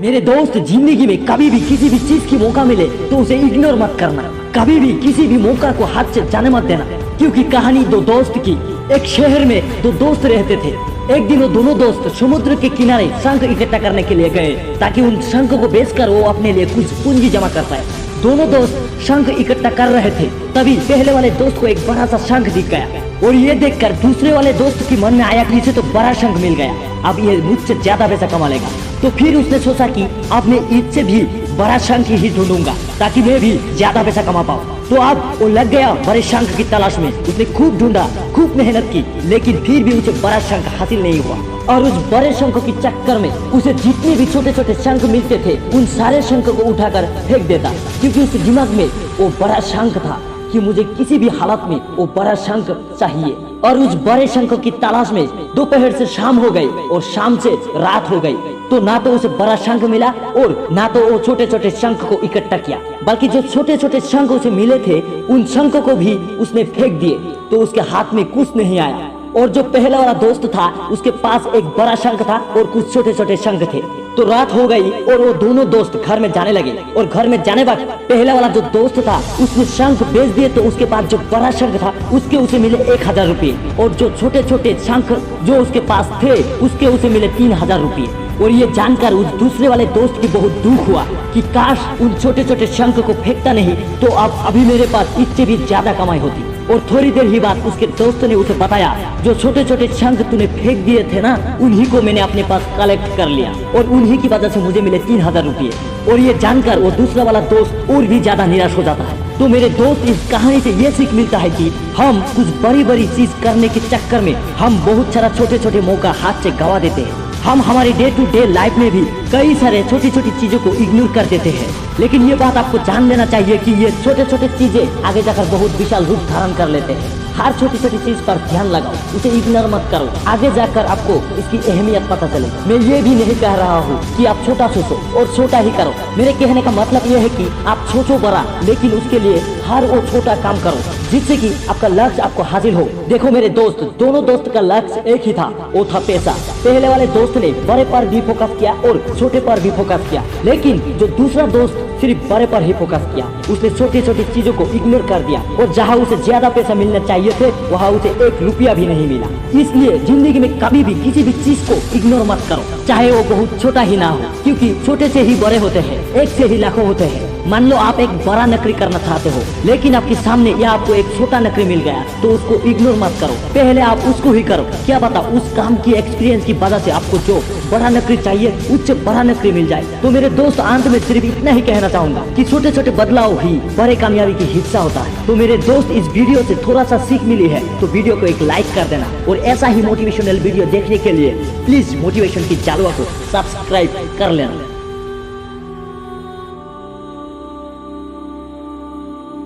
मेरे दोस्त, जिंदगी में कभी भी किसी भी चीज की मौका मिले तो उसे इग्नोर मत करना। कभी भी किसी भी मौका को हाथ से जाने मत देना, क्योंकि कहानी दो दोस्त की। एक शहर में दो दोस्त रहते थे। एक दिन वो दोनों दोस्त समुद्र के किनारे शंख इकट्ठा करने के लिए गए, ताकि उन शंख को बेचकर वो अपने लिए कुछ पूंजी जमा कर पाए। दोनों दोस्त शंख इकट्ठा कर रहे थे, तभी पहले वाले दोस्त को एक बड़ा सा शंख दिख गया, और ये देखकर दूसरे वाले दोस्त के मन में आया कि इसे तो बड़ा शंख मिल गया, अब ये मुझसे ज्यादा पैसा कमा लेगा। तो फिर उसने सोचा कि अब मैं इससे भी बड़ा शंख ही ढूंढूंगा, ताकि मैं भी ज्यादा पैसा कमा पाऊँ। तो अब वो लग गया बड़े शंख की तलाश में। उसने खूब ढूंढा, खूब मेहनत की, लेकिन फिर भी उसे बड़ा शंख हासिल नहीं हुआ। और उस बड़े शंख के चक्कर में उसे जितने भी छोटे छोटे शंख मिलते थे, उन सारे शंख को उठाकर फेंक देता, क्योंकि उसके दिमाग में वो बड़ा शंख था कि मुझे किसी भी हालत में वो बड़ा शंख चाहिए। और उस बड़े शंख की तलाश में दोपहर से शाम हो गई और शाम से रात हो गई, तो ना तो उसे बड़ा शंख मिला और ना तो वो छोटे छोटे शंख को इकट्ठा किया, बल्कि जो छोटे छोटे शंख उसे मिले थे उन शंख को भी उसने फेंक दिए। तो उसके हाथ में कुछ नहीं आया। और जो पहला वाला दोस्त था उसके पास एक बड़ा शंख था और कुछ छोटे छोटे शंख थे। तो रात हो गई और वो दोनों दोस्त घर में जाने लगे, और घर में जाने वक्त पहला वाला जो दोस्त था उसने शंख बेच दिए, तो उसके पास जो बड़ा शंख था उसके उसे मिले 1000 रुपये, और जो छोटे छोटे शंख जो उसके पास थे उसके उसे मिले 3000 रुपये। और ये जानकर उस दूसरे वाले दोस्त की बहुत दुख हुआ कि काश उन छोटे छोटे शंख को फेंकता नहीं, तो अब अभी मेरे पास इससे भी ज्यादा कमाई होती। और थोड़ी देर ही बाद उसके दोस्त ने उसे बताया, जो छोटे छोटे शंख तूने फेंक दिए थे ना, उन्हीं को मैंने अपने पास कलेक्ट कर लिया, और उन्हीं की वजह से मुझे मिले 3000 रुपये। और ये जानकर वो दूसरा वाला दोस्त और भी ज्यादा निराश हो जाता है। तो मेरे दोस्त, इस कहानी से ये सीख मिलता है कि हम कुछ बड़ी बड़ी चीज करने के चक्कर में हम बहुत सारा छोटे छोटे मौका हाथ से गवा देते हैं। हम हमारी डे टू डे लाइफ में भी कई सारे छोटी छोटी चीजों को इग्नोर कर देते हैं, लेकिन ये बात आपको जान लेना चाहिए कि ये छोटे छोटे चीजें आगे जाकर बहुत विशाल रूप धारण कर लेते हैं। हर छोटी छोटी चीज पर ध्यान लगाओ, उसे इग्नोर मत करो, आगे जाकर आपको इसकी अहमियत पता चले। मैं ये भी नहीं कह रहा हूँ कि आप छोटा सोचो और छोटा ही करो। मेरे कहने का मतलब ये है कि आप सोचो बड़ा, लेकिन उसके लिए हर वो छोटा काम करो जिससे कि आपका लक्ष्य आपको हासिल हो। देखो मेरे दोस्त, दोनों दोस्त का लक्ष्य एक ही था, वो था पैसा। पहले वाले दोस्त ने बड़े पर भी फोकस किया और छोटे पर भी फोकस किया, लेकिन जो दूसरा दोस्त सिर्फ बड़े पर ही फोकस किया, उसने छोटी छोटी चीजों को इग्नोर कर दिया, और जहाँ उसे ज्यादा पैसा मिलना चाहिए थे वहाँ उसे 1 रुपया भी नहीं मिला। इसलिए जिंदगी में कभी भी किसी भी चीज को इग्नोर मत करो, चाहे वो बहुत छोटा ही ना हो, क्योंकि छोटे से ही बड़े होते हैं, एक से ही लाखों होते हैं। मान लो आप एक बड़ा नौकरी करना चाहते हो, लेकिन आपके सामने या आपको एक छोटा नौकरी मिल गया, तो उसको इग्नोर मत करो, पहले आप उसको ही करो। क्या पता उस काम की एक्सपीरियंस की वजह से आपको जो बड़ा नौकरी चाहिए उससे बड़ा नौकरी मिल जाए। तो मेरे दोस्त, अंत में सिर्फ इतना ही कहना चाहूंगा कि छोटे छोटे बदलाव ही बड़े कामयाबी की हिस्सा होता है। तो मेरे दोस्त, इस वीडियो से थोड़ा सा सीख मिली है तो वीडियो को एक लाइक कर देना, और ऐसा ही मोटिवेशनल वीडियो देखने के लिए प्लीज मोटिवेशन की जालवा को सब्सक्राइब कर लेना।